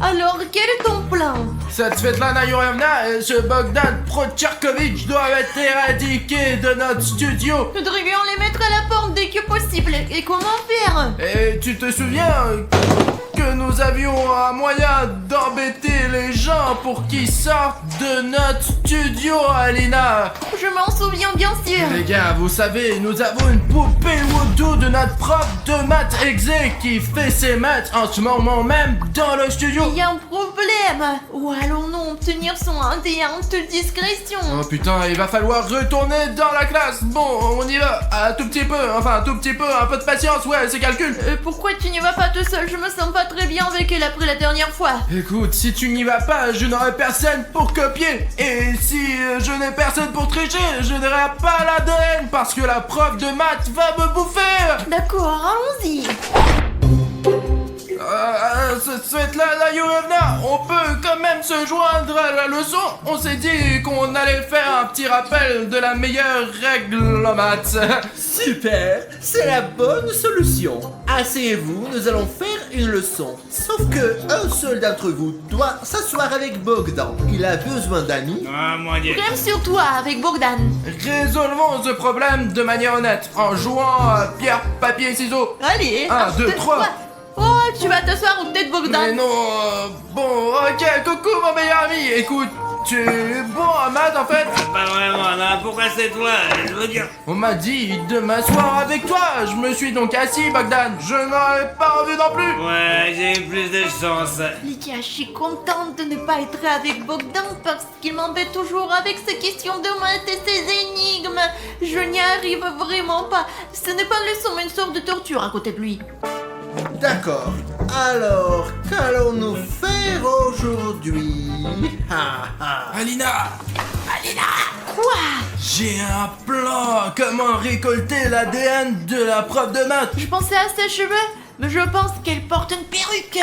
Alors, quel est ton plan? Cette Svetlana Yurevna et ce Bogdan Protcherkovitch doivent être éradiqués de notre studio. Nous devrions les mettre à la porte dès que possible. Et comment faire? Et tu te souviens que nous avions un moyen d'embêter les gens pour qu'ils sortent de notre studio, Alina? Je m'en souviens bien sûr. Les gars, vous savez, nous avons une poupée Voodoo de notre prof de maths exé qui fait ses maths en ce moment même dans le studio. Il y a un problème. Où allons-nous obtenir son indé en toute discrétion? Oh putain, il va falloir retourner dans la classe. Bon, on y va, un tout petit peu, enfin un tout petit peu, un peu de patience, ouais, c'est calcul. Pourquoi tu n'y vas pas tout seul? Je me sens pas très bien avec elle après la dernière fois. Écoute, si tu n'y vas pas, je n'aurai personne pour copier. Et si je n'ai personne pour tricher, je n'aurai pas l'ADN parce que la prof de maths va me bouffer. D'accord, allons-y. Svetlana Yurevna, on peut quand même se joindre à la leçon. On s'est dit qu'on allait faire un petit rappel de la meilleure règle en maths. Super, c'est la bonne solution. Asseyez-vous, nous allons faire une leçon. Sauf que un seul d'entre vous doit s'asseoir avec Bogdan. Il a besoin d'amis. Ah, mon dieu. Même sur toi avec Bogdan. Résolvons ce problème de manière honnête en jouant à pierre, papier, ciseaux. Allez. 1, 2, 3. Oh, tu vas t'asseoir ou peut-être Mais Bogdan? non, bon, ok, coucou mon meilleur ami. Écoute, tu es bon en maths en fait. Pas vraiment, non, pourquoi c'est toi? Je veux dire. On m'a dit de m'asseoir avec toi. Je me suis donc assis, Bogdan. Je n'aurais pas envie non plus. Ouais, j'ai eu plus de chance. Lydia, je suis contente de ne pas être avec Bogdan parce qu'il m'embête toujours avec ses questions de maths et ses énigmes. Je n'y arrive vraiment pas. Ce n'est pas une leçon, mais une sorte de torture à côté de lui. D'accord. Alors, qu'allons-nous faire aujourd'hui? Ha ha. Alina, Quoi? j'ai un plan. Comment récolter l'ADN de la prof de maths? Je pensais à ses cheveux, mais je pense qu'elle porte une perruque.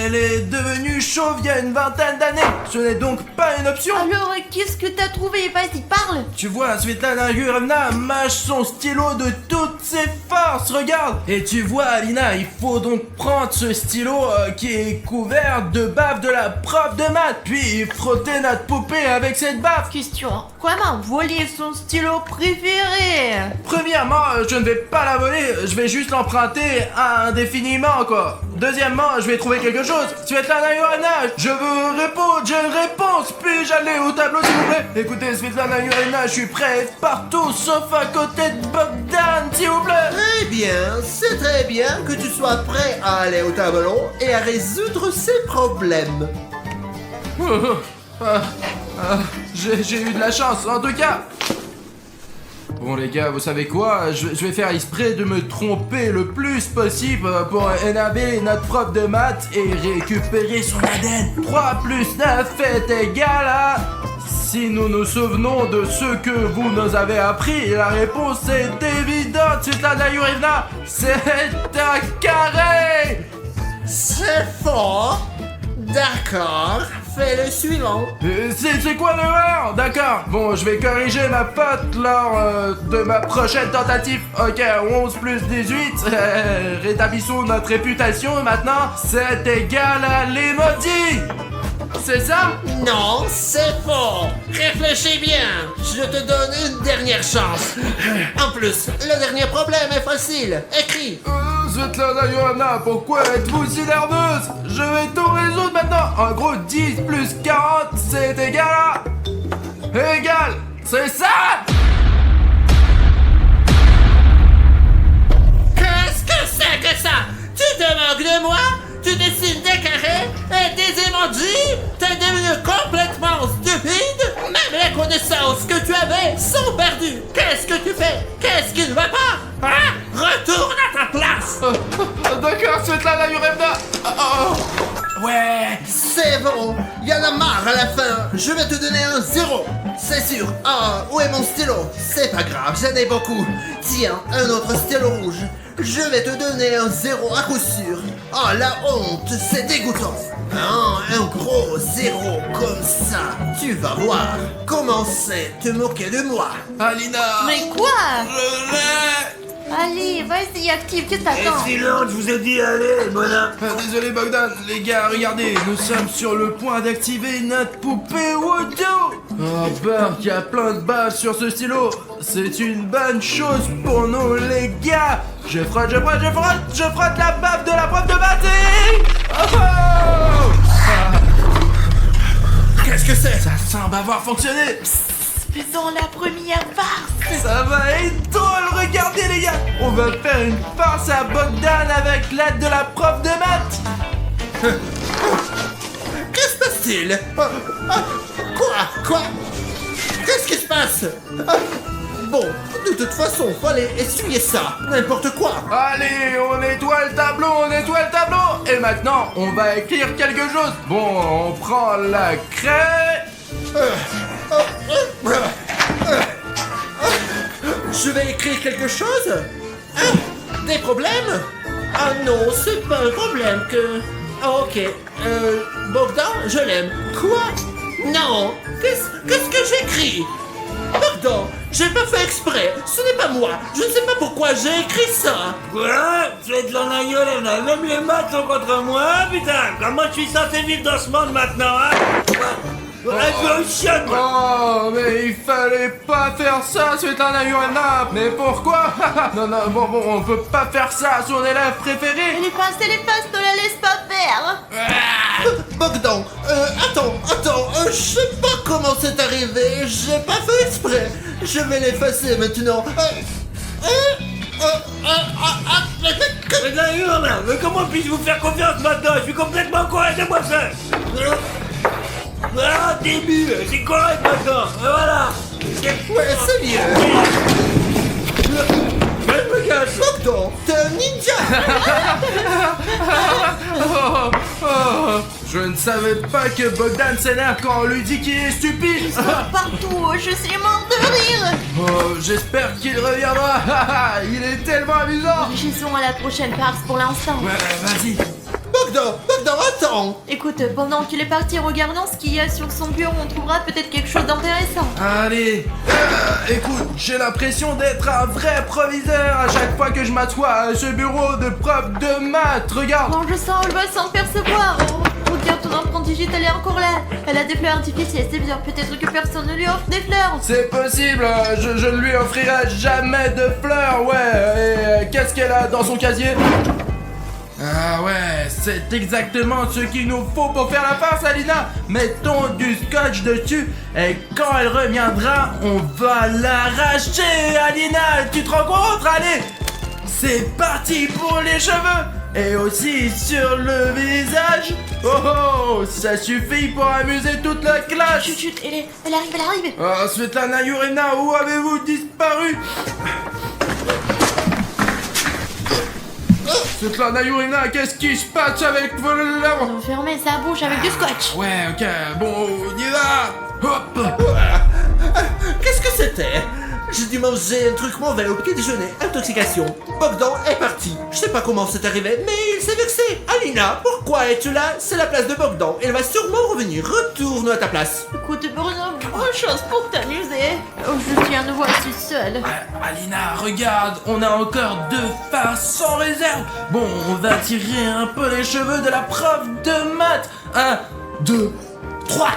Elle est devenue chauve il y a une vingtaine d'années. Ce n'est donc pas une option. Alors, qu'est-ce que t'as trouvé? Vas-y, parle. Tu vois, Svetlana Yurevna mâche son stylo de toutes ses forces, regarde. Et tu vois, Alina, il faut donc prendre ce stylo qui est couvert de bave de la prof de maths, puis frotter notre poupée avec cette bave. Question. Comment voler son stylo préféré? Premièrement, je ne vais pas la voler, je vais juste l'emprunter indéfiniment, quoi. Deuxièmement, je vais trouver quelque chose. Svetlana Yurevna, je veux répondre, j'ai une réponse. Puis-je aller au tableau, s'il vous plaît? Écoutez, Svetlana Yurevna, je suis prêt partout, sauf à côté de Bogdan, s'il vous plaît. Très bien, c'est très bien que tu sois prêt à aller au tableau et à résoudre ces problèmes. J'ai eu de la chance, en tout cas. Bon les gars, vous savez quoi? Je vais faire exprès de me tromper le plus possible pour énerver notre prof de maths et récupérer son ADN. 3 plus 9 est égal à... Si nous nous souvenons de ce que vous nous avez appris, la réponse est évidente, Svetlana Yurevna. C'est un carré. C'est faux. D'accord, fais le suivant. C'est quoi l'erreur? D'accord. Bon, je vais corriger ma faute lors de ma prochaine tentative. Ok, 11 plus 18. Rétablissons notre réputation maintenant. C'est égal à l'emoji. C'est ça? Non, c'est faux. Réfléchis bien. Je te donne une dernière chance. En plus, le dernier problème est facile. Écris. Svetlana Yurevna, pourquoi êtes-vous si nerveuse? Je vais tout résoudre maintenant. En gros, 10 plus 40, c'est égal à... Égal. C'est ça? Qu'est-ce que c'est que ça? Tu te moques de moi? Tu dessines des carrés et des emojis? T'es devenu complètement stupide? Même les connaissances que tu avais sont perdues. Qu'est-ce que tu fais? Qu'est-ce qui ne va pas? Hein? Retourne à ta place. D'accord, Svetlana Yurevna. Ouais. C'est bon, y en a marre à la fin. Je vais te donner un 0. C'est sûr. Ah, où est mon stylo? C'est pas grave, j'en ai beaucoup. Tiens, un autre stylo rouge. Je vais te donner un 0 à coup sûr. Oh, la honte, c'est dégoûtant. Ah, un gros 0 comme ça. Tu vas voir. Commencez à te moquer de moi. Alina. Mais quoi? Je l'ai. Allez, vas-y, active, qu'est-ce que Et t'attends? silence, je vous ai dit, allez, bonhomme. Désolé Bogdan, les gars, regardez, nous sommes sur le point d'activer notre poupée Wodo. Oh Burk, il y a plein de baves sur ce stylo. C'est une bonne chose pour nous les gars. Je frotte la bave de la prof de maths. Oh, oh. Qu'est-ce que c'est? Ça semble avoir fonctionné. Faisons la première farce. Ça va être drôle, regardez les gars. On va faire une farce à Bogdan avec l'aide de la prof de maths. Que se passe-t-il? Quoi? Qu'est-ce qui se passe? Bon, de toute façon, fallait essuyer ça. N'importe quoi. Allez, on nettoie le tableau. Et maintenant, on va écrire quelque chose. Bon, on prend la craie. Je vais écrire quelque chose? Des problèmes? Ah non, c'est pas un problème que... Ah ok, Bogdan, je l'aime. Quoi? Non, qu'est-ce que j'écris? Bogdan, j'ai pas fait exprès, ce n'est pas moi. Je ne sais pas pourquoi j'ai écrit ça. Quoi? Tu es de l'en aïeul, même les maths sont contre moi, putain. Comment je suis censé vivre dans ce monde maintenant, hein? Je veux un chien, moi. Oh, mais il fallait pas faire ça, Svetlana Yurevna. Mais pourquoi? Non, bon, on peut pas faire ça à son élève préféré. Elle efface, ne la laisse pas faire. Bogdan, attends, je sais pas comment c'est arrivé, j'ai pas fait exprès. Je vais l'effacer maintenant. Mais comment puis-je vous faire confiance maintenant? Je suis complètement con, aidez-moi ça. Ah, début, c'est correct maintenant, voilà. Ouais, c'est mieux. Je me cache. Bogdan, t'es un ninja. Je ne savais pas que Bogdan s'énerve quand on lui dit qu'il est stupide. Partout, je suis mort de rire. Oh, j'espère qu'il reviendra. Il est tellement amusant. Réfléchissons à la prochaine farce pour l'instant. Ouais, vas-y. Bogdan, attends. Écoute, pendant qu'il est parti regardant ce qu'il y a sur son bureau, on trouvera peut-être quelque chose d'intéressant. Allez, écoute, j'ai l'impression d'être un vrai proviseur à chaque fois que je m'assois à ce bureau de prof de maths. Regarde. Mange ça, on le va sans percevoir. Oh, regarde, ton empreinte digitale est encore là. Elle a des fleurs artificielles, c'est bizarre. Peut-être que personne ne lui offre des fleurs. C'est possible, je ne lui offrirai jamais de fleurs, ouais. Et qu'est-ce qu'elle a dans son casier? Ah ouais, c'est exactement ce qu'il nous faut pour faire la farce, Alina. Mettons du scotch dessus et quand elle reviendra, on va l'arracher, Alina. Tu te rends compte? Allez, c'est parti pour les cheveux et aussi sur le visage. Oh, ça suffit pour amuser toute la classe. Chut, elle arrive. Oh, Svetlana Yurevna, où avez-vous disparu? Svetlana Yurevna, qu'est-ce qui se passe avec vos lèvres? On va fermer sa bouche avec du scotch. Ouais, ok, bon, on y va. Hop. Qu'est-ce que c'était? J'ai dû manger un truc mauvais au petit déjeuner. Intoxication. Bogdan est parti. Je sais pas comment c'est arrivé, mais il s'est vexé. Alina, pourquoi es-tu là? C'est la place de Bogdan. Il va sûrement revenir. Retourne à ta place. Écoute, Bruno, autre chose pour t'amuser. Oh, je suis à nouveau assis seule. Alina, regarde, on a encore 2 farces sans réserve. Bon, on va tirer un peu les cheveux de la prof de maths. 1, 2, 3.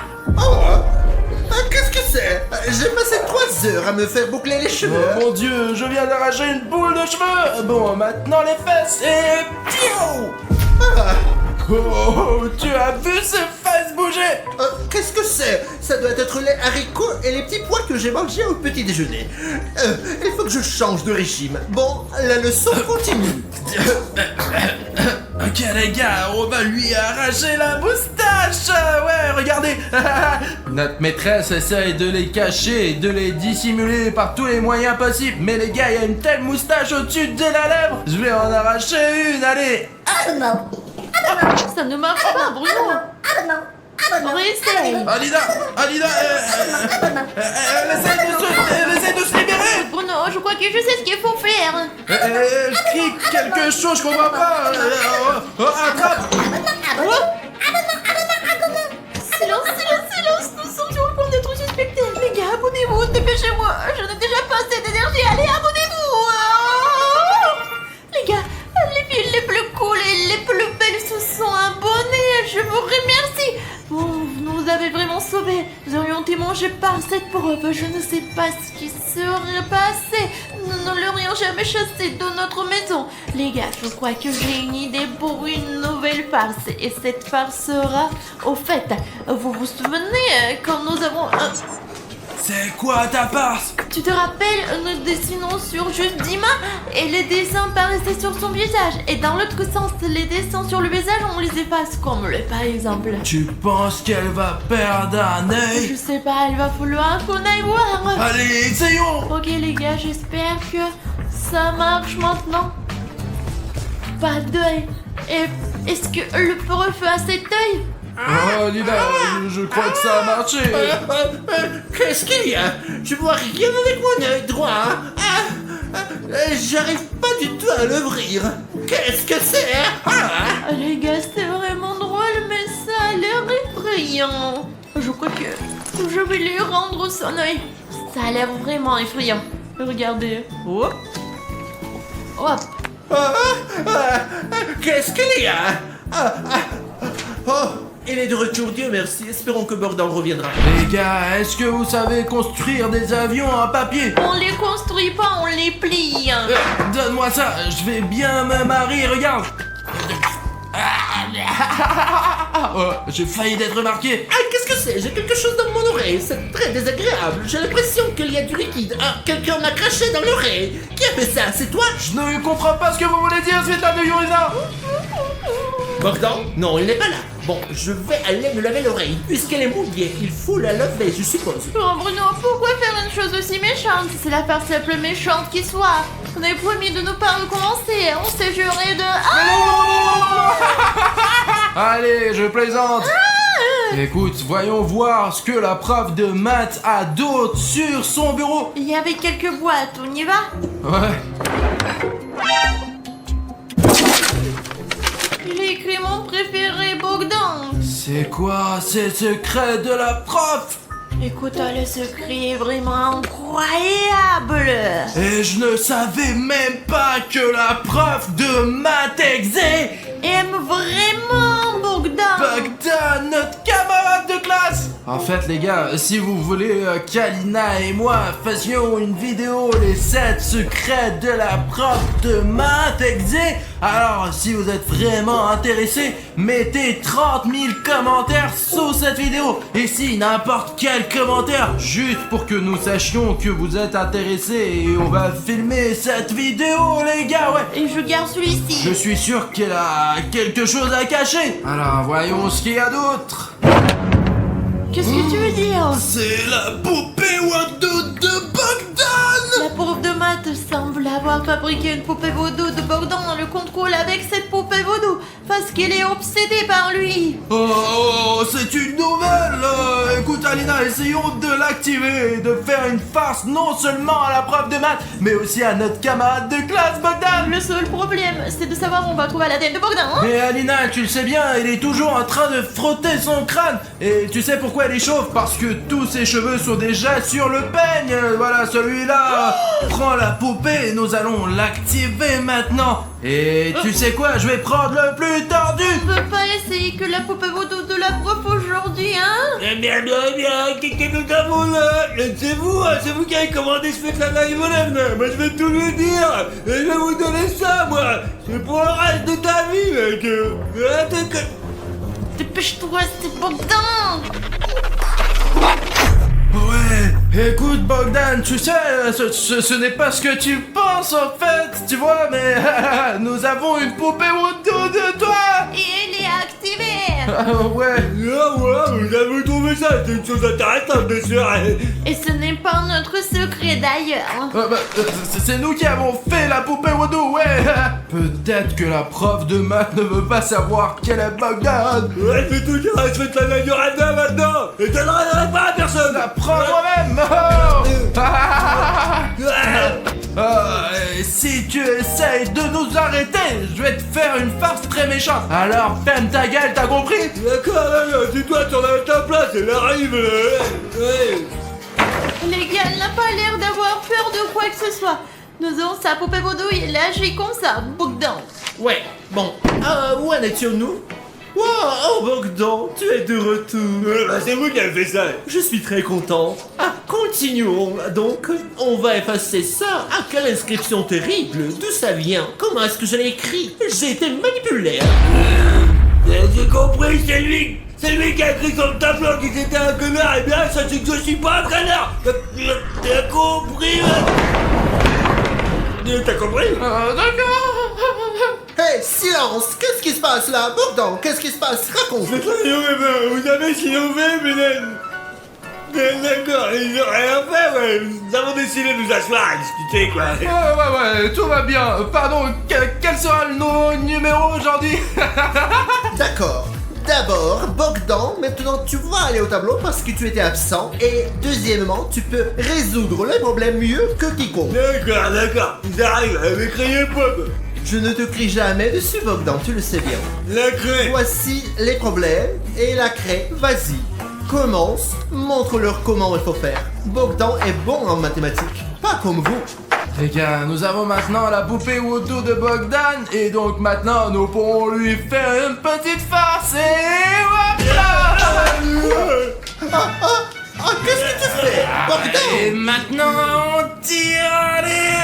Qu'est-ce que c'est? J'ai passé 3 heures à me faire boucler les cheveux. Oh mon dieu, je viens d'arracher une boule de cheveux. Bon, maintenant les fesses et... Piou. Oh, tu as vu ces fesses bouger? Qu'est-ce que c'est? Ça doit être les haricots et les petits pois que j'ai mangés au petit déjeuner. Il faut que je change de régime. Bon, la leçon continue. Ok les gars, on va lui arracher la moustache. Ouais, regardez. Notre maîtresse essaye de les cacher et de les dissimuler par tous les moyens possibles. Mais les gars, il y a une telle moustache au-dessus de la lèvre. Je vais en arracher une, allez. Ça ne marche pas, Bruno. On réessaye. Alina, elle essaie de se libérer. Bruno, je crois que je sais ce qu'il faut faire. Elle crie quelque chose, je comprends pas. Attrape. Silence, nous sommes sur le point d'être suspectés. Les gars, abonnez-vous, dépêchez-moi. Je n'ai déjà pas assez d'énergie. Allez, abonnez-vous. dérange par cette preuve. Je ne sais pas ce qui serait passé. Nous ne l'aurions jamais chassé de notre maison. Les gars, je crois que j'ai une idée pour une nouvelle farce. Et cette farce sera... Au fait, vous vous souvenez quand nous avons... C'est quoi ta farce? Tu te rappelles, nous dessinons sur juste Dima et les dessins paraissaient sur son visage. Et dans l'autre sens, les dessins sur le visage, on les efface comme le par exemple. Tu penses qu'elle va perdre un œil? Je sais pas, il va falloir qu'on aille voir. Allez, essayons! Ok les gars, j'espère que ça marche maintenant. Pas d'œil. Et est-ce que le prof a cet œil? Oh, Lina, je crois que ça a marché. Qu'est-ce qu'il y a? Je vois rien avec mon œil droit. J'arrive pas du tout à l'ouvrir. Qu'est-ce que c'est? Ah, les gars, c'est vraiment drôle, mais ça a l'air effrayant. Je crois que je vais lui rendre son œil. Ça a l'air vraiment effrayant. Regardez. Hop. Hop. Qu'est-ce qu'il y a? Oh, il est de retour, Dieu merci. Espérons que Bogdan reviendra. Les gars, est-ce que vous savez construire des avions en papier? On les construit pas, on les plie. Donne-moi ça, je vais bien me marier, regarde. Oh, j'ai failli d'être remarqué. Ah, qu'est-ce que c'est? J'ai quelque chose dans mon oreille. C'est très désagréable. J'ai l'impression qu'il y a du liquide. Ah, quelqu'un m'a craché dans l'oreille. Qui a fait ça? C'est toi? Je ne comprends pas ce que vous voulez dire, Svetlana Yurina. Bogdan? Non, il n'est pas là. Bon, je vais aller me laver l'oreille. Puisqu'elle est mouillée, il faut la laver, je suppose. Oh Bruno, pourquoi faire une chose aussi méchante? C'est la farce la plus méchante qui soit. On avait promis de ne pas recommencer. On s'est juré de... Allez, je plaisante. Écoute, voyons voir ce que la prof de maths a d'autre sur son bureau. Il y avait quelques boîtes, on y va? Ouais. J'ai écrit mon préféré, Bogdan. C'est quoi ces secrets de la prof? Écoute, le secret est vraiment incroyable. Et je ne savais même pas que la prof de maths exé Aime vraiment Bogdan. Bogdan, notre camarade de classe. En fait les gars, si vous voulez qu'Alina et moi fassions une vidéo les 7 secrets de la prof de maths exé, alors si vous êtes vraiment intéressés, mettez 30 000 commentaires sous cette vidéo. Et si n'importe quel commentaire, juste pour que nous sachions que vous êtes intéressés, et on va filmer cette vidéo les gars, ouais. Et je garde celui-ci. Je suis sûr qu'elle a quelque chose à cacher. Alors voyons ce qu'il y a d'autre. Qu'est-ce que tu veux dire? C'est la poupée Wando de Bogdan. La prof de maths semble avoir fabriqué une poupée vaudou de Bogdan dans le contrôle avec cette poupée vaudou parce qu'elle est obsédée par lui. Oh, c'est une nouvelle. Écoute Alina, essayons de l'activer et de faire une farce non seulement à la prof de maths, mais aussi à notre camarade de classe Bogdan. Le seul problème, c'est de savoir où on va trouver la tête de Bogdan. Hein? Mais Alina, tu le sais bien, elle est toujours en train de frotter son crâne. Et tu sais pourquoi elle est chauve? Parce que tous ses cheveux sont déjà sur le peigne. Voilà, celui-là. Prends la poupée et nous allons l'activer maintenant. Et tu sais quoi? Je vais prendre le plus tordu. On peut pas essayer que la poupée vaudou de la prof aujourd'hui, hein? Eh bien, qu'est-ce que nous avons là? C'est vous qui avez commandé ce Svetlana Yurina. Moi je vais tout lui dire. Et je vais vous donner ça, moi. C'est pour le reste de ta vie, mec. Dépêche-toi, c'est Bogdan. Ouais, écoute Bogdan, tu sais, ce n'est pas ce que tu penses en fait, tu vois, mais nous avons une poupée Wando de toi. Et elle est activée. Ouais. Ah ouais, vous avez trouvé ça, c'est une chose intéressante, bien sûr. Et ce n'est pas notre secret d'ailleurs. C'est nous qui avons fait la poupée Wando, ouais. Peut-être que la prof de maths ne veut pas savoir qu'elle est Bogdan. Ouais, je vais tout dire à Svetlana Yurina maintenant. Et je ne donnerai pas à personne. La prends moi-même. Si tu essayes de nous arrêter, je vais te faire une farce très méchante. Alors ferme ta gueule, t'as compris? D'accord, dis-toi, tu en as ta place, elle arrive. Ouais. Les gars, elle n'a pas l'air d'avoir peur de quoi que ce soit. Nous avons sa poupée vaudou et elle agit comme ça, Bogdan. Ouais, bon. Où en étions-nous? Wow, oh Bogdan, tu es de retour. Bah, c'est vous qui avez fait ça. Je suis très content. Ah, continuons. Donc, on va effacer ça. Ah, quelle inscription terrible. D'où ça vient? Comment est-ce que je l'ai écrit? J'ai été manipulé. J'ai compris, c'est lui qui a écrit sur le tableau que c'était un connard. Et bien, ça c'est que je suis pas un connard. T'as compris? T'as compris? D'accord. Hey, silence. Qu'est-ce qui se passe là? Bogdan, qu'est-ce qui se passe? Raconte. Vous avez innové, mais d'accord, ils ont rien fait, ouais. Nous avons décidé de nous asseoir à discuter, quoi. Ouais, tout va bien. Pardon, quel sera le numéro aujourd'hui? D'accord. D'abord, Bogdan, maintenant tu vas aller au tableau parce que tu étais absent. Et deuxièmement, tu peux résoudre les problèmes mieux que quiconque. D'accord, j'arrive, mais criez pas, quoi. Je ne te crie jamais dessus, Bogdan, tu le sais bien. La craie. Voici les problèmes et la craie, vas-y. Commence, montre-leur comment il faut faire. Bogdan est bon en mathématiques, pas comme vous. Les gars, nous avons maintenant la poupée Woodoo de Bogdan et donc maintenant nous pourrons lui faire une petite farce et hop là. Qu'est-ce que tu fais, Et Bogdan? maintenant on tire, allez.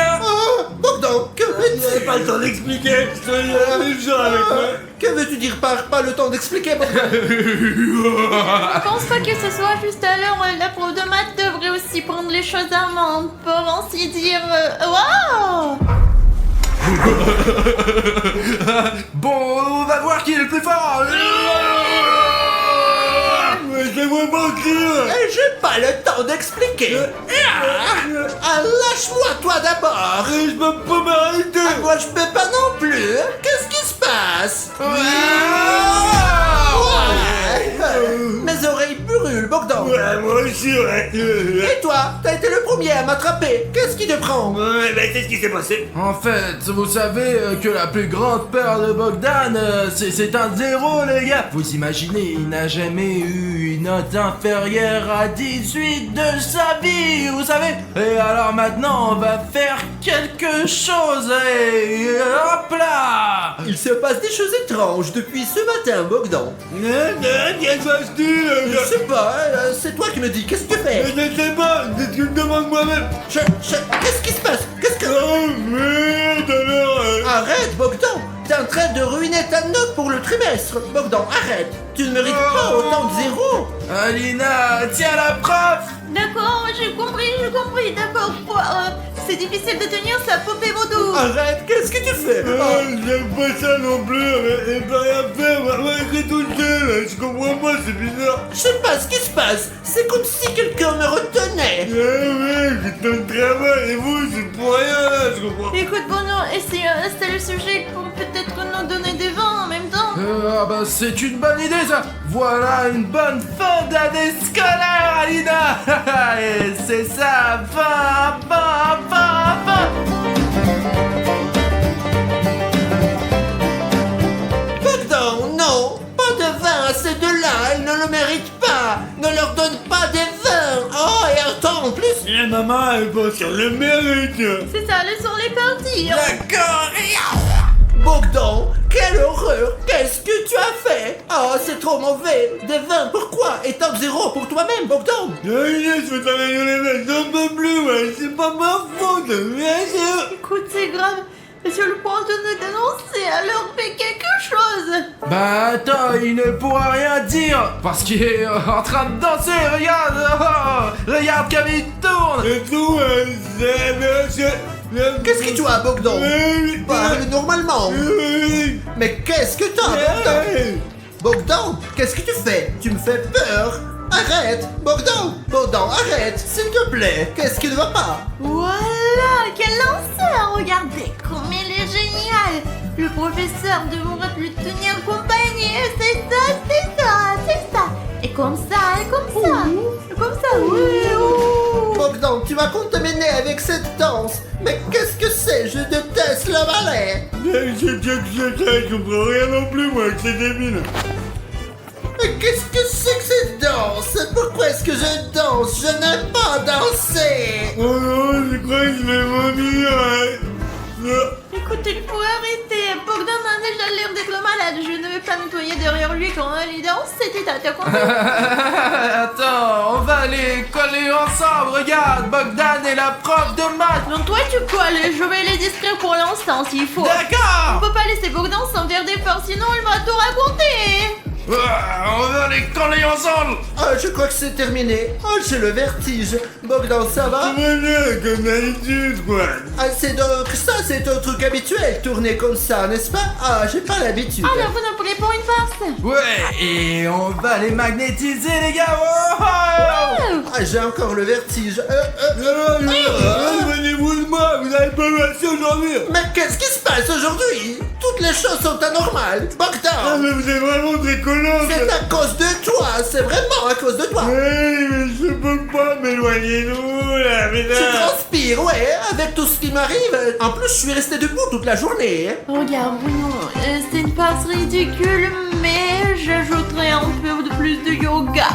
Bogdan, que J'avais veux-tu? pas le temps d'expliquer, je te genre avec moi. Que veux-tu dire par pas le temps d'expliquer, Bogdan? Je pense pas que ce soit juste à l'heure. La prof de maths devrait aussi prendre les choses à main, pour ainsi dire. Waouh! Bon, on va voir qui est le plus fort. C'est moi mentir. J'ai pas le temps d'expliquer. Lâche-moi toi d'abord. Je peux pas m'arrêter. Moi je peux pas non plus. Qu'est-ce qui se passe? Mes oreilles brûlent, Bogdan. Ouais, moi aussi, ouais. Et toi, t'as été le premier à m'attraper. Qu'est-ce qui te prend? Ouais, ben c'est ce qui s'est passé. En fait, vous savez que la plus grande peur de Bogdan, c'est un zéro, les gars. Vous imaginez, il n'a jamais eu une note inférieure à 18 de sa vie, vous savez. Et alors maintenant, on va faire quelque chose et hop là. Il se passe des choses étranges depuis ce matin, Bogdan. Qu'est-ce que je dis? Je sais pas, c'est toi qui me dis. Qu'est-ce que tu fais? Je ne sais pas, c'est ce que je me demande moi-même. Qu'est-ce qui se passe? Qu'est-ce que... Oh merde alors. Arrête, Bogdan. T'es en train de ruiner ta note pour le trimestre. Bogdan, arrête. Tu ne mérites pas autant de zéros. Alina, tiens la prof. D'accord, j'ai compris, d'accord. C'est difficile de tenir sa poupée Woodoo. Arrête, qu'est-ce que tu fais? J'aime pas ça non plus, elle peut rien faire, maman écrit tout seul, je comprends pas, c'est bizarre. Je sais pas ce qui se passe. C'est comme si quelqu'un me retenait. Ouais, c'est ton travail, et vous, c'est pour rien là, je comprends. Écoute, Bono, c'est le sujet pour peut-être nous donner des vins en même temps. Ah bah c'est une bonne idée ça. Voilà une bonne fin d'année scolaire, Alina. Et c'est ça, fin. Bogdan, non. Pas de vin à ces deux-là. Ils ne le méritent pas. Ne leur donne pas des vins. Oh, et attends, en plus... Et maman, elle pense qu'elle le mérite. C'est ça, laissons les partir. D'accord. Bogdan, quelle horreur. Qu'est-ce que tu as fait? Oh, c'est trop mauvais. Des vins, pourquoi? Et top zéro pour toi-même, Bogdan. Inès, je vais t'arrêter les mecs, j'en peux plus, ouais, c'est pas ma faute, bien sûr. Écoute, c'est grave. Sur le point de nous dénoncer, alors fais quelque chose. Bah attends, il ne pourra rien dire parce qu'il est en train de danser. Regarde comme il tourne. Et tout, Qu'est-ce que tu as, Bogdan? Parle normalement. Mais qu'est-ce que t'as, Bogdan? Bogdan, qu'est-ce que tu fais? Tu me fais peur. Arrête, Bogdan. Bogdan, arrête, s'il te plaît. Qu'est-ce qui ne va pas? Voilà, quel lanceur. Regardez comme il est génial. Le professeur devrait lui tenir compagnie. C'est ça. Et comme ça. Oui. Bogdan, tu vas contaminé avec cette danse. Mais qu'est-ce que c'est? Je déteste le ballet. Je comprends rien non plus, moi, que c'est débile. Mais qu'est-ce que c'est que cette danse? Pourquoi est-ce que je danse? Je n'aime pas danser. Oh non, je crois que je vais vomir. Écoute, il faut arrêter. Bogdan a déjà l'air d'être malade. Je ne vais pas nettoyer derrière lui c'était t'as compris? Attends, on va les coller ensemble. Regarde, Bogdan est la prof de maths. Donc toi tu colles, je vais les distraire pour l'instant s'il faut. On D'accord. peut pas laisser Bogdan s'en faire des farces, sinon il va tout raconter. On va les coller ensemble. Ah, je crois que c'est terminé. Oh, j'ai le vertige. Bogdan, ça va? Comme d'habitude, quoi. Ah, c'est donc ça, c'est ton truc habituel, tourner comme ça, n'est-ce pas? Ah, j'ai pas l'habitude. Alors vous nous prenez pour une farce? Ouais, et on va les magnétiser, les gars. Oh, oh. Ah, j'ai encore le vertige. Éloignez-vous de moi, vous avez pas assez aujourd'hui. Mais qu'est-ce qui se passe aujourd'hui? Toutes les choses sont anormales. Ah, Bogdan, mais vous êtes vraiment très collant. c'est à cause de toi, c'est vraiment à cause de toi. Hey, mais je peux pas m'éloigner de vous, là, mais Tu là. transpires, ouais, avec tout ce qui m'arrive. En plus, je suis resté debout toute la journée. Regarde Bruno, c'est une farce ridicule, mais j'ajouterai un peu de plus de yoga.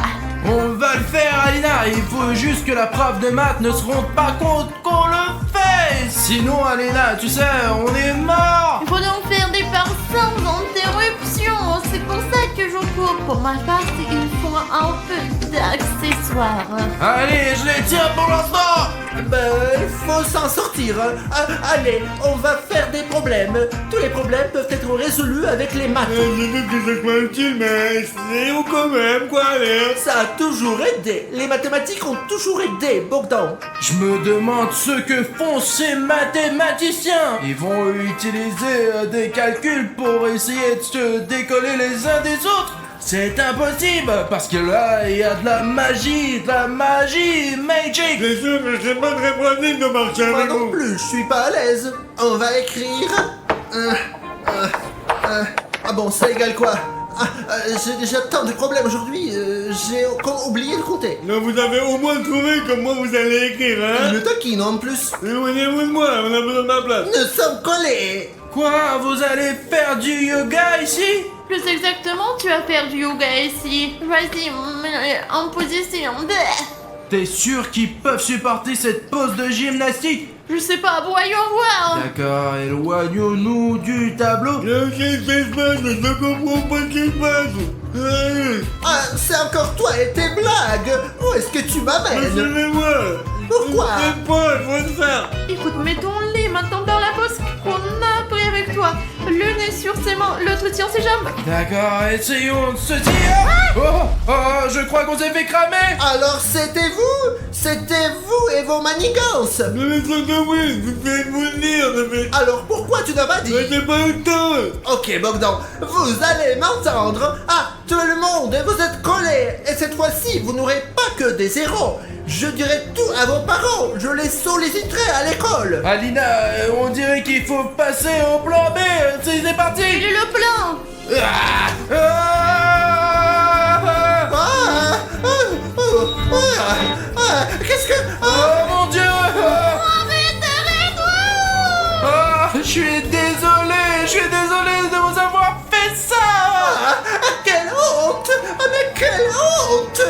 On va le faire, Alina. Il faut juste que la prof de maths ne se rende pas compte qu'on le fait. Sinon, Alina, tu sais, on est mort. Il faut donc faire des farces sans interruption. C'est pour ça que je cours. Pour ma farce, il faut un peu d'accessoires. Allez, je les tiens pour l'instant. Ben, il faut s'en sortir. Ah, allez, on va faire des problèmes. Tous les problèmes peuvent être résolus avec les maths. Je doute que ce soit utile, mais c'est où quand même, quoi, allez. Ça a toujours aidé. Les mathématiques ont toujours aidé, Bogdan. Je me demande ce que font ces mathématiciens. Ils vont utiliser des calculs pour essayer de se décoller les uns des autres. C'est impossible, parce que là, il y a de la magie, magic. C'est sûr que c'est pas très pratique de marcher Moi avec non vous. plus, je suis pas à l'aise. On va écrire... Ah bon, ça égale quoi? J'ai déjà tant de problèmes aujourd'hui, j'ai oublié de compter. Non, vous avez au moins trouvé comment vous allez écrire, hein. Le taquine en plus. Éloignez-vous de moi, on a besoin de ma place. Nous sommes collés. Quoi, vous allez faire du yoga ici? Plus exactement, tu vas faire du yoga ici. Vas-y, en position. T'es sûr qu'ils peuvent supporter cette pose de gymnastique? Je sais pas, voyons voir. D'accord, éloignons-nous du tableau. Qu'est-ce qui se passe? Je ne comprends pas ce qui se passe. Allez, Ah, c'est encore toi et tes blagues. Où est-ce que tu m'amènes? suivez-moi. Pourquoi? Je sais pas, je vais le faire. Écoute, mettons-les maintenant dans la pose qu'on a appris avec toi. L'une est sur ses mains, l'autre tient ses jambes. D'accord, essayons de se dire. Oh, je crois qu'on s'est fait cramer. Alors c'était vous? C'était vous et vos manigances. Ne me sentez oui, vous pouvez vous le dire, mais... Alors pourquoi tu n'as pas dit? Mais j'ai pas eu le temps. Ok Bogdan, vous allez m'entendre. Ah, tout le monde, vous êtes collés. Et cette fois-ci, vous n'aurez pas que des zéros. Je dirai tout à vos parents. Je les solliciterai à l'école. Alina, on dirait qu'il faut passer au plan B. C'est parti. Il est le plan. Qu'est-ce que... Oh mon Dieu. Arrête, arrête-toi. Je suis désolé de vous avoir fait ça. Quelle honte. Mais quelle honte.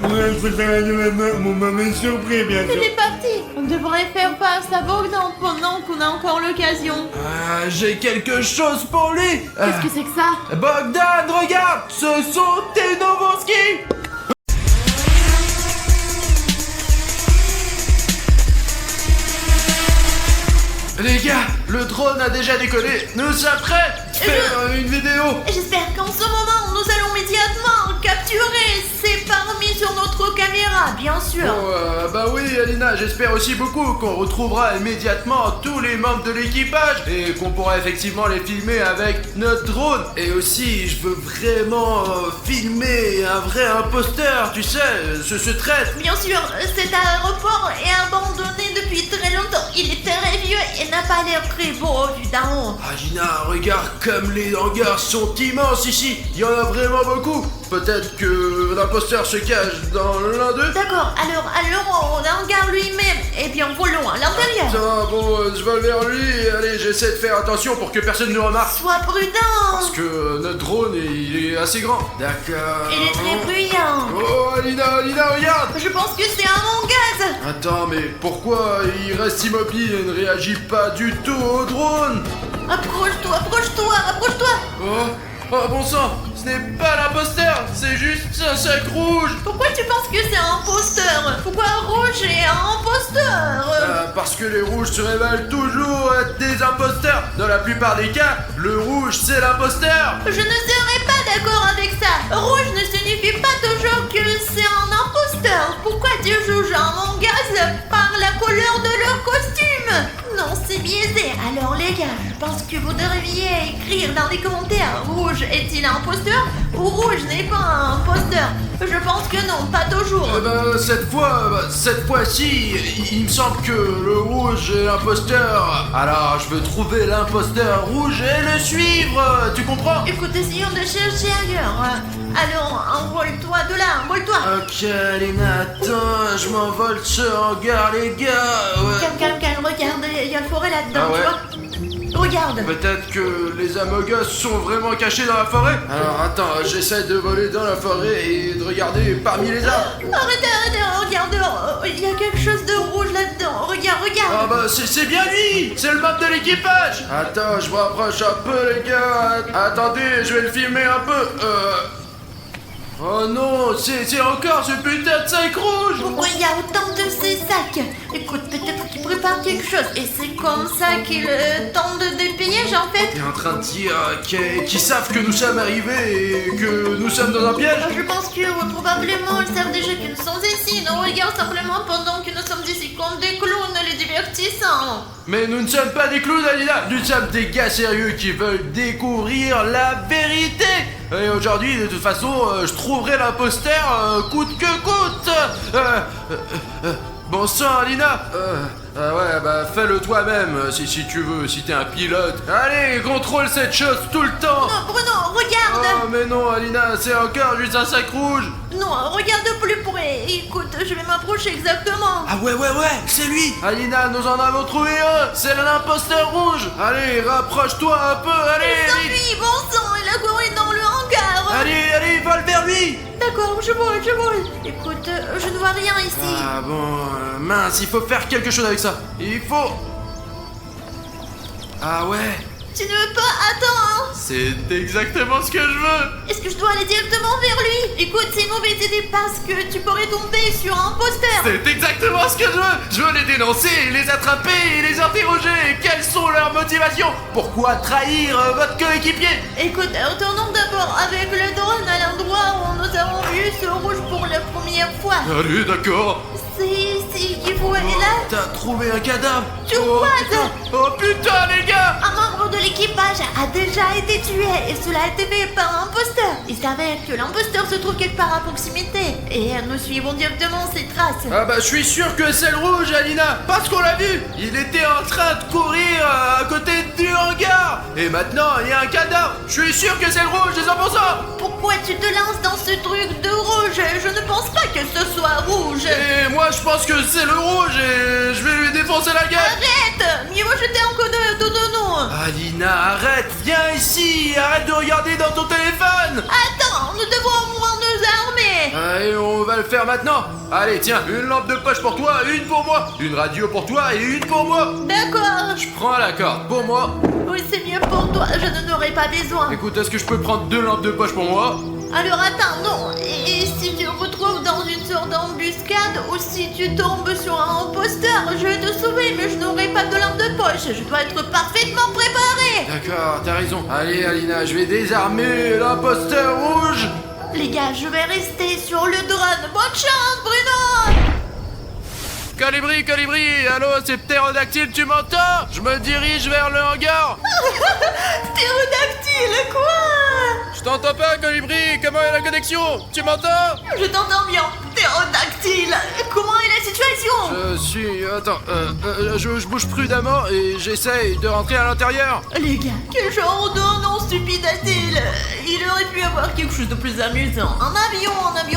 Ouais, je préfère aller maintenant, mon maman est surpris, bien sûr. Il est parti. On devrait faire face à Bogdan pendant qu'on a encore l'occasion. J'ai quelque chose pour lui. Qu'est-ce que c'est que ça? Bogdan, regarde, ce sont tes nouveaux skis. Les gars, le drone a déjà décollé. Nous sommes prêts. Faire une vidéo. J'espère qu'en ce moment, nous allons immédiatement capturer ces parmi sur notre caméra, bien sûr. Bah oui, Alina, j'espère aussi beaucoup qu'on retrouvera immédiatement tous les membres de l'équipage et qu'on pourra effectivement les filmer avec notre drone. Et aussi, je veux vraiment filmer un vrai imposteur, tu sais, ce traître. Bien sûr, cet aéroport est abandonné depuis très longtemps. Il est très vieux et n'a pas l'air très beau au vu d'en haut. Alina, regarde comme les hangars sont immenses ici. Il y en a vraiment beaucoup. Peut-être que l'imposteur se cache dans l'un d'eux. D'accord, alors allons au hangar lui-même. Eh bien, volons à l'intérieur. Tiens, bon, je vais vers lui. Allez, j'essaie de faire attention pour que personne ne remarque. Sois prudent. Parce que notre drone, il est assez grand. D'accord. Il est très bruyant. Oh, Alina, regarde. Je pense que c'est un mon gaz. Attends, mais pourquoi il reste immobile et ne réagit pas du tout au drone? Approche-toi. Oh, Oh bon sang, ce n'est pas l'imposteur, c'est juste un sac rouge. Pourquoi tu penses que c'est un imposteur? Pourquoi Rouge est un imposteur? Parce que les rouges se révèlent toujours être des imposteurs. Dans la plupart des cas, le rouge c'est l'imposteur. Je ne serais pas d'accord avec ça. Rouge ne signifie pas toujours que c'est un imposteur. Pourquoi tu juges un manga par la couleur de leur costume? Non, c'est biaisé. Alors les gars, je pense que vous devriez écrire dans les commentaires: Rouge est-il un imposteur ou Rouge n'est pas un imposteur? Je pense que non, pas toujours. Cette fois-ci, il me semble que le rouge est l'imposteur. Alors, je veux trouver l'imposteur rouge et le suivre. Tu comprends? Écoute, essayons de chercher ailleurs. Allons, envole-toi de là, envole-toi. Ok, Alina, attends, je m'envole ce hangar, les gars. Ouais. Calme, regarde, il y a le forêt là-dedans, Ah ouais? tu vois? Regarde. Peut-être que les Amogus sont vraiment cachés dans la forêt. Alors attends, j'essaie de voler dans la forêt et de regarder parmi les arbres. Arrêtez, regarde, il y a quelque chose de rouge là-dedans. Regarde. Ah bah c'est bien lui. C'est le membre de l'équipage. Attends, je me rapproche un peu les gars. Attendez, je vais le filmer un peu. Oh non, c'est encore ce putain de sac rouge. Pourquoi il y a autant de ces sacs? Écoute, peut-être qu'ils préparent quelque chose et c'est comme ça qu'ils tentent de pièges en fait. T'es en train de dire qu'ils savent que nous sommes arrivés et que nous sommes dans un piège? Je pense que probablement ils savent déjà que nous sommes ici. Nous regardent simplement pendant que nous sommes ici comme des clowns les divertissant. Mais nous ne sommes pas des clowns, Alina. Nous sommes des gars sérieux qui veulent découvrir la vérité. Et aujourd'hui, de toute façon, je trouverai l'imposteur coûte que coûte. Bon sang, Alina. Ouais, bah fais-le toi-même si tu veux, si t'es un pilote. Allez, contrôle cette chose tout le temps. Non, Bruno, regarde. Oh, mais non, Alina, c'est encore juste un sac rouge. Non, regarde plus près. Écoute, je vais m'approcher exactement. Ah ouais, c'est lui. Alina, nous en avons trouvé un. C'est l'imposteur rouge. Allez, rapproche-toi un peu, allez. C'est lui, bon sang, il a couru dans le hangar. Allez, vole vers lui. D'accord, je vole. Écoute, je ne vois rien ici. Ah bon, mince, il faut faire quelque chose avec ça. Il faut... Ah ouais, Tu ne veux pas? Attends, hein. c'est exactement ce que je veux. Est-ce que je dois aller directement vers lui? Écoute, c'est une mauvaise idée parce que tu pourrais tomber sur un imposteur. C'est exactement ce que je veux. Je veux les dénoncer, les attraper et les interroger. Quelles sont leurs motivations? Pourquoi trahir votre coéquipier? Écoute, retournons d'abord avec le drone à l'endroit où nous avons vu ce rouge pour la première fois. Allez, d'accord. C'est ici qu'il faut aller là. T'as trouvé un cadavre? Tu Oh, vois, putain. Oh putain, les gars. Un membre de l'équipage a déjà été tué et cela a été fait par un imposteur. Il s'avère que l'imposteur se trouve quelque part à proximité et nous suivons directement ses traces. Ah bah je suis sûr que c'est le rouge, Alina, parce qu'on l'a vu. Il était en train de courir à côté du hangar. Et maintenant, il y a un cadavre. Je suis sûr que c'est le rouge, c'est 100%. Pourquoi tu te lances dans ce truc de rouge? Je ne pense pas que ce soit rouge. Et moi je pense que c'est le rouge et je vais lui défoncer la gueule. Arrête! Mieux vaut jeter un coup de nous. Alina, arrête, viens ici, arrête de regarder dans ton téléphone. Attends, nous devons au moins nous armer. Allez, on va le faire maintenant. Allez, tiens, une lampe de poche pour toi, une pour moi. Une radio pour toi et une pour moi. D'accord. Je prends la corde pour moi. Oui, c'est mieux pour toi, je n'en aurai pas besoin. Écoute, est-ce que je peux prendre 2 lampes de poche pour moi? Alors attends, non. Et si tu te retrouves dans une sorte d'embuscade ou si tu tombes sur un imposteur, je vais te sauver, mais je n'aurai pas de lampe de poche. Je dois être parfaitement préparé. D'accord, t'as raison. Allez, Alina, je vais désarmer l'imposteur rouge. Les gars, je vais rester sur le drone. Bonne chance, Bruno. Colibri, allô, c'est Ptérodactyle, tu m'entends? Je me dirige vers le hangar. Ptérodactyle, quoi? Je t'entends pas, Colibri, comment est la connexion? Tu m'entends? Je t'entends bien. Ptérodactyle, comment est la situation? Je suis... Attends, je bouge prudemment et j'essaye de rentrer à l'intérieur. Les gars, quel genre de nom stupide a-t-il? Il aurait pu avoir quelque chose de plus amusant. Un avion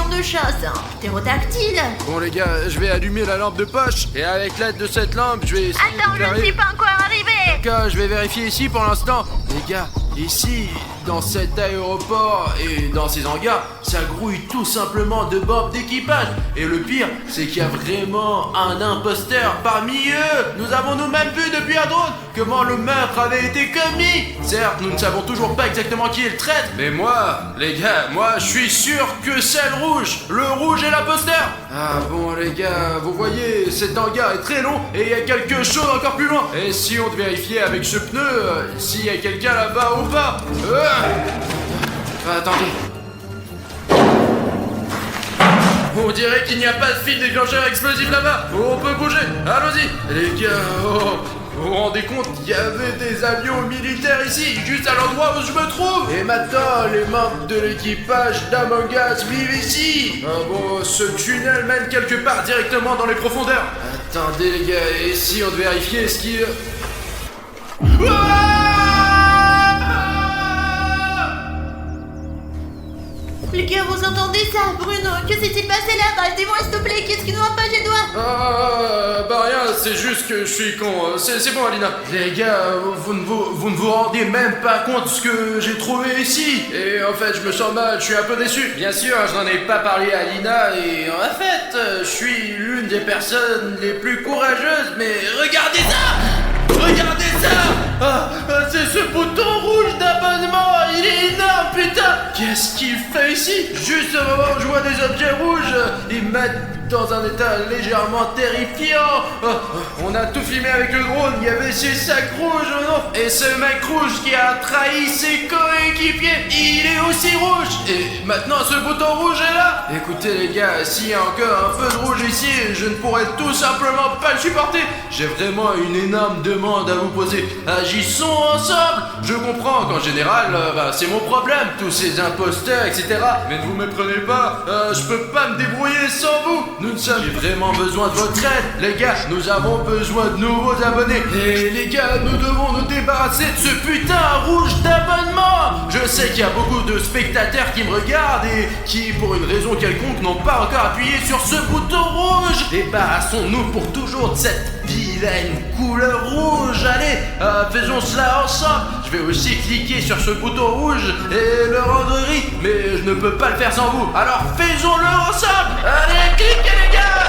de chasse, un ptérodactyle. Bon les gars, je vais allumer la lampe de poche et avec l'aide de cette lampe, je vais essayer Attends, de je ne clarer. suis pas encore arrivé. D'accord, je vais vérifier ici pour l'instant. Les gars, ici, dans cet aéroport et dans ces hangars, ça grouille tout simplement de bombes d'équipage. Et le pire, c'est qu'il y a vraiment un imposteur parmi eux. Nous avons nous-mêmes vu depuis un drone comment le meurtre avait été commis. Certes, nous ne savons toujours pas exactement qui est le traître, mais moi, les gars, moi je suis sûr que c'est le rouge est l'imposteur. Ah bon les gars, vous voyez, cet hangar est très long et il y a quelque chose encore plus loin. Et si on te vérifiait avec ce pneu, s'il y a quelqu'un là-bas ou pas. Attendez. On dirait qu'il n'y a pas de fil déclencheur explosif là-bas. On peut bouger. Allons-y. Les gars, vous vous rendez compte, il y avait des avions militaires ici, juste à l'endroit où je me trouve. Et maintenant, les membres de l'équipage d'Among Us vivent ici. Ah bon, ce tunnel mène quelque part directement dans les profondeurs. Attendez les gars, et si on devait vérifier ce qui... Les gars, vous entendez ça, Bruno? Que s'est-il passé là-bas? Dis-moi s'il te plaît, qu'est-ce qui nous empêche les doigts? Bah rien, c'est juste que je suis con. C'est bon, Alina. Les gars, vous ne vous rendez même pas compte de ce que j'ai trouvé ici. Et en fait, je me sens mal, je suis un peu déçu. Bien sûr, je n'en ai pas parlé à Alina et en fait, je suis l'une des personnes les plus courageuses, mais regardez ça! Regardez ça! C'est ce bouton rouge d'abonnement! Il est énorme, putain! Qu'est-ce qu'il fait ici? Juste au moment où je vois des objets rouges, ils me mettent dans un état légèrement terrifiant. On a tout filmé avec le drone, il y avait ces sacs rouges, non? Et ce mec rouge qui a trahi ses coéquipiers, il est aussi rouge! Et maintenant ce bouton rouge est là! Écoutez les gars, s'il y a encore un peu de rouge ici, je ne pourrais tout simplement pas le supporter. J'ai vraiment une énorme demande à vous poser. Agissons ensemble! Je comprends qu'en général, c'est mon problème, tous ces imposteurs, etc. Mais ne vous méprenez pas, je peux pas me débrouiller sans vous. J'ai vraiment besoin de votre aide. Les gars, nous avons besoin de nouveaux abonnés. Et les gars, nous devons nous débarrasser de ce putain rouge d'abonnement. Je sais qu'il y a beaucoup de spectateurs qui me regardent et qui, pour une raison quelconque, n'ont pas encore appuyé sur ce bouton rouge. Débarrassons-nous pour toujours de cette vilaine couleur rouge. Allez, faisons cela ensemble. Je vais aussi cliquer sur ce bouton rouge et le rendre gris, mais je ne peux pas le faire sans vous. Alors faisons-le ensemble. Allez, cliquez les gars.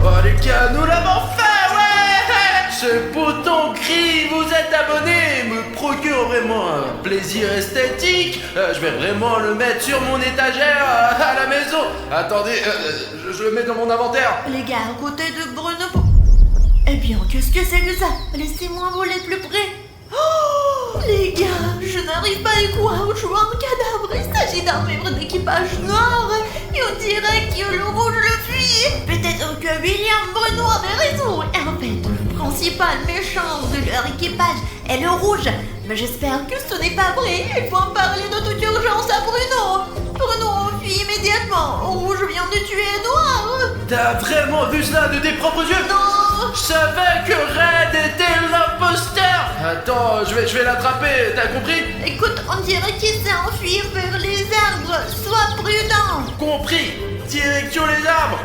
Oh les gars, nous l'avons fait, ouais. Ce bouton gris, vous êtes abonné, me procure vraiment un plaisir esthétique. Je vais vraiment le mettre sur mon étagère à la maison. Attendez, je le mets dans mon inventaire. Les gars, à côté de Bruno... Eh bien, qu'est-ce que c'est que ça? Laissez-moi voler plus près. Oh, les gars, je n'arrive pas à y croire. Je vois un cadavre. Il s'agit d'un membre d'équipage noir. Et on dirait que le rouge le fuit. Peut-être que William Bruno avait raison. Et en fait, le principal méchant de leur équipage est le rouge. Mais j'espère que ce n'est pas vrai. Il faut en parler de toute urgence à Bruno. Bruno, fuis immédiatement. Rouge vient de tuer Noir. T'as vraiment vu cela de tes propres yeux? Non. Je savais que Red était l'imposteur. Attends, je vais l'attraper, t'as compris? Écoute, on dirait qu'il s'est enfui vers les arbres. Sois prudent. Compris. Direction les arbres.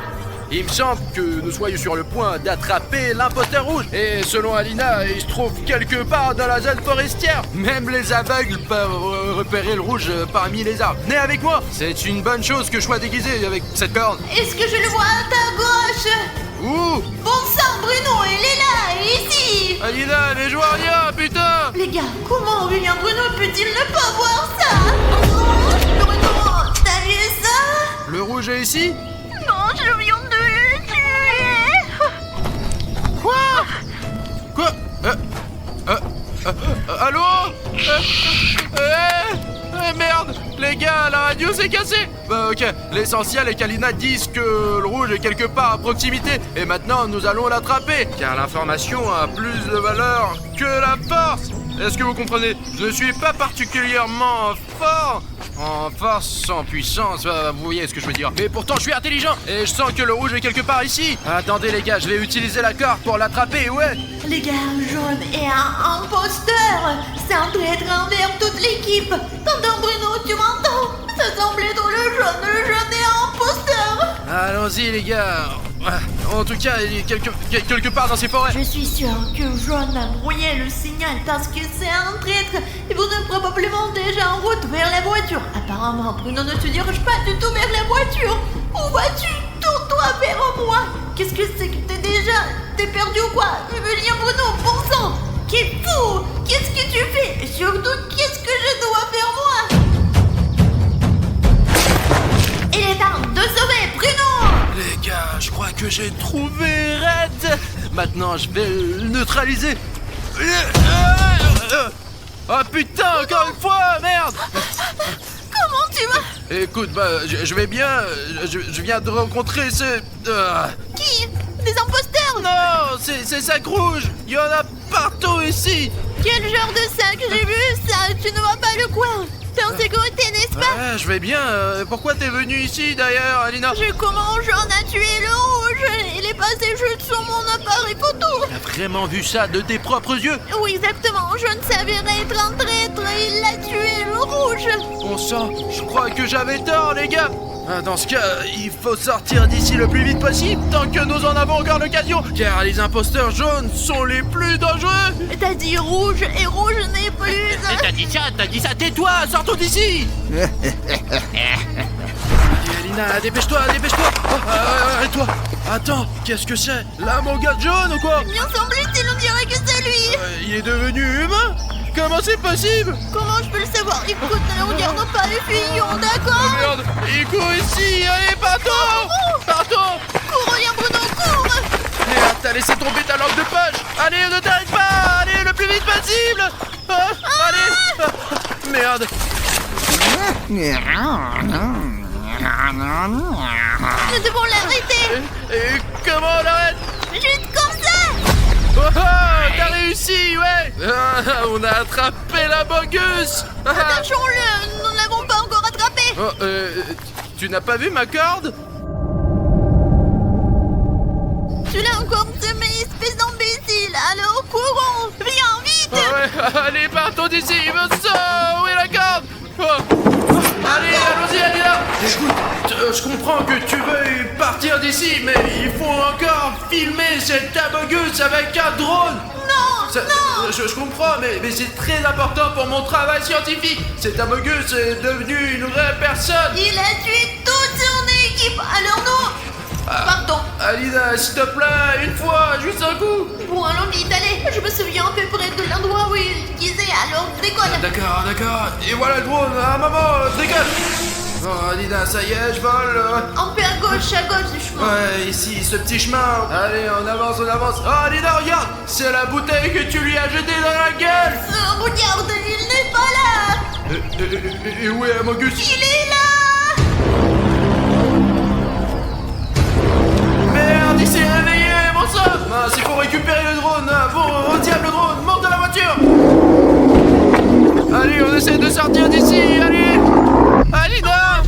Il me semble que nous soyons sur le point d'attraper l'imposteur rouge. Et selon Alina, il se trouve quelque part dans la zone forestière. Même les aveugles peuvent repérer le rouge parmi les arbres. Venez avec moi. C'est une bonne chose que je sois déguisé avec cette corne. Est-ce que je le vois à ta gauche? Ouh! Bon sang, Bruno, il est là, ici. Alina, mais je vois rien, putain! Les gars, comment William Bruno peut-il ne pas voir ça? Oh, Bruno, t'as vu ça? Le rouge est ici? Non, je viens de le tuer. Quoi? Quoi? Allô? Merde! Les gars, la radio s'est cassée! Bah ok, l'essentiel est qu'Alina dise que le rouge est quelque part à proximité et maintenant nous allons l'attraper car l'information a plus de valeur que la force! Est-ce que vous comprenez? Je ne suis pas particulièrement fort en force, en puissance, vous voyez ce que je veux dire. Mais pourtant je suis intelligent et je sens que le rouge est quelque part ici. Attendez les gars, je vais utiliser la corde pour l'attraper, ouais. Les gars, jaune est un imposteur. C'est un traître envers toute l'équipe. T'entends Bruno, tu m'entends? Ça semble être le jaune est un imposteur. Allons-y les gars, En tout cas, il est quelque part dans ces forêts. Je suis sûre que John a brouillé le signal parce que c'est un traître et vous êtes probablement déjà en route vers la voiture. Apparemment, Bruno ne te dirige pas du tout vers la voiture. Où vas-tu? Tourne-toi vers moi. Qu'est-ce que c'est que t'es perdu ou quoi? Viens Bruno, bon sang. Qu'est fou? Qu'est-ce que tu fais? Et surtout, qu'est-ce que je dois faire moi? Il est temps de sauver Bruno. Les gars, je crois que j'ai trouvé Red. Maintenant, je vais le neutraliser. Oh putain, encore une fois, merde. Comment tu vas? Écoute, je vais bien. Je viens de rencontrer ce... Qui? Des imposteurs? Non, c'est sac rouge. Il y en a partout ici. Quel genre de sac? J'ai vu ça. Tu ne vois pas le coin. T'es en sécurité, n'est-ce pas? Ouais, je vais bien. Pourquoi t'es venu ici d'ailleurs, Alina? Comment John a tué le rouge? Il est passé juste sur mon appareil photo. T'as vraiment vu ça de tes propres yeux? Oui, exactement. John s'avérait être un traître et il a tué le rouge. Bon sang, je crois que j'avais tort, les gars. Dans ce cas, il faut sortir d'ici le plus vite possible, tant que nous en avons encore l'occasion, car les imposteurs jaunes sont les plus dangereux. T'as dit rouge et rouge n'est plus. T'as dit ça, tais-toi, sortons d'ici. Allez, Alina, dépêche-toi. Oh, et toi? Attends, qu'est-ce que c'est? Là, mon gars jaune ou quoi? Bien semble-t-il, on dirait que c'est lui. Il est devenu humain? Comment c'est possible? Comment je peux le savoir? Écoute, ne regardons pas les fillons, d'accord? Merde, il court ici, allez, partons. Cours, viens Bruno, cours. Merde, t'as laissé tomber ta lampe de poche. Allez, ne t'arrête pas, allez, le plus vite possible. Allez. Merde. Nous devons l'arrêter. Et comment on l'arrête? Juste comme ça. Oh, t'as réussi, ouais. On a attrapé la bogus. Attachons-le, nous ne l'avons pas encore attrapé. Oh, tu n'as pas vu ma corde? Tu l'as encore semé, espèce d'imbécile. Alors courons, viens vite. Ouais, allez, partons d'ici. Où est la corde? Allez, allons-y, Alina. Écoute, je comprends que tu veuilles partir d'ici, mais il faut encore filmer cette abogus avec un drone. Non. Je comprends, mais c'est très important pour mon travail scientifique. Cet abogus est devenu une vraie personne. Il a tué toute son équipe. Alors nous, partons. Alina, s'il te plaît, une fois, juste un coup. Bon, allons vite, allez. Je me souviens à peu près de l'endroit où il disait, alors décolle. D'accord. Et voilà le drone. Maman, décolle. Oh, Alina, ça y est, je vole. Un peu à gauche du chemin. Ouais, ici, ce petit chemin. Allez, on avance. Oh, Alina, regarde. C'est la bouteille que tu lui as jetée dans la gueule. Regarde, il n'est pas là. Et où est Amogus? Il est là. Merde, il s'est réveillé, bon sang. Mince, il faut récupérer le drone. Bon, au diable le drone, monte dans la voiture. Allez, on essaie de sortir d'ici, allez. Alina.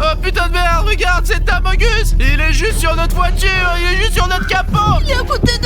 Oh putain de merde, regarde, c'est Amogus. Il est juste sur notre voiture, il est juste sur notre capot. Il est à côté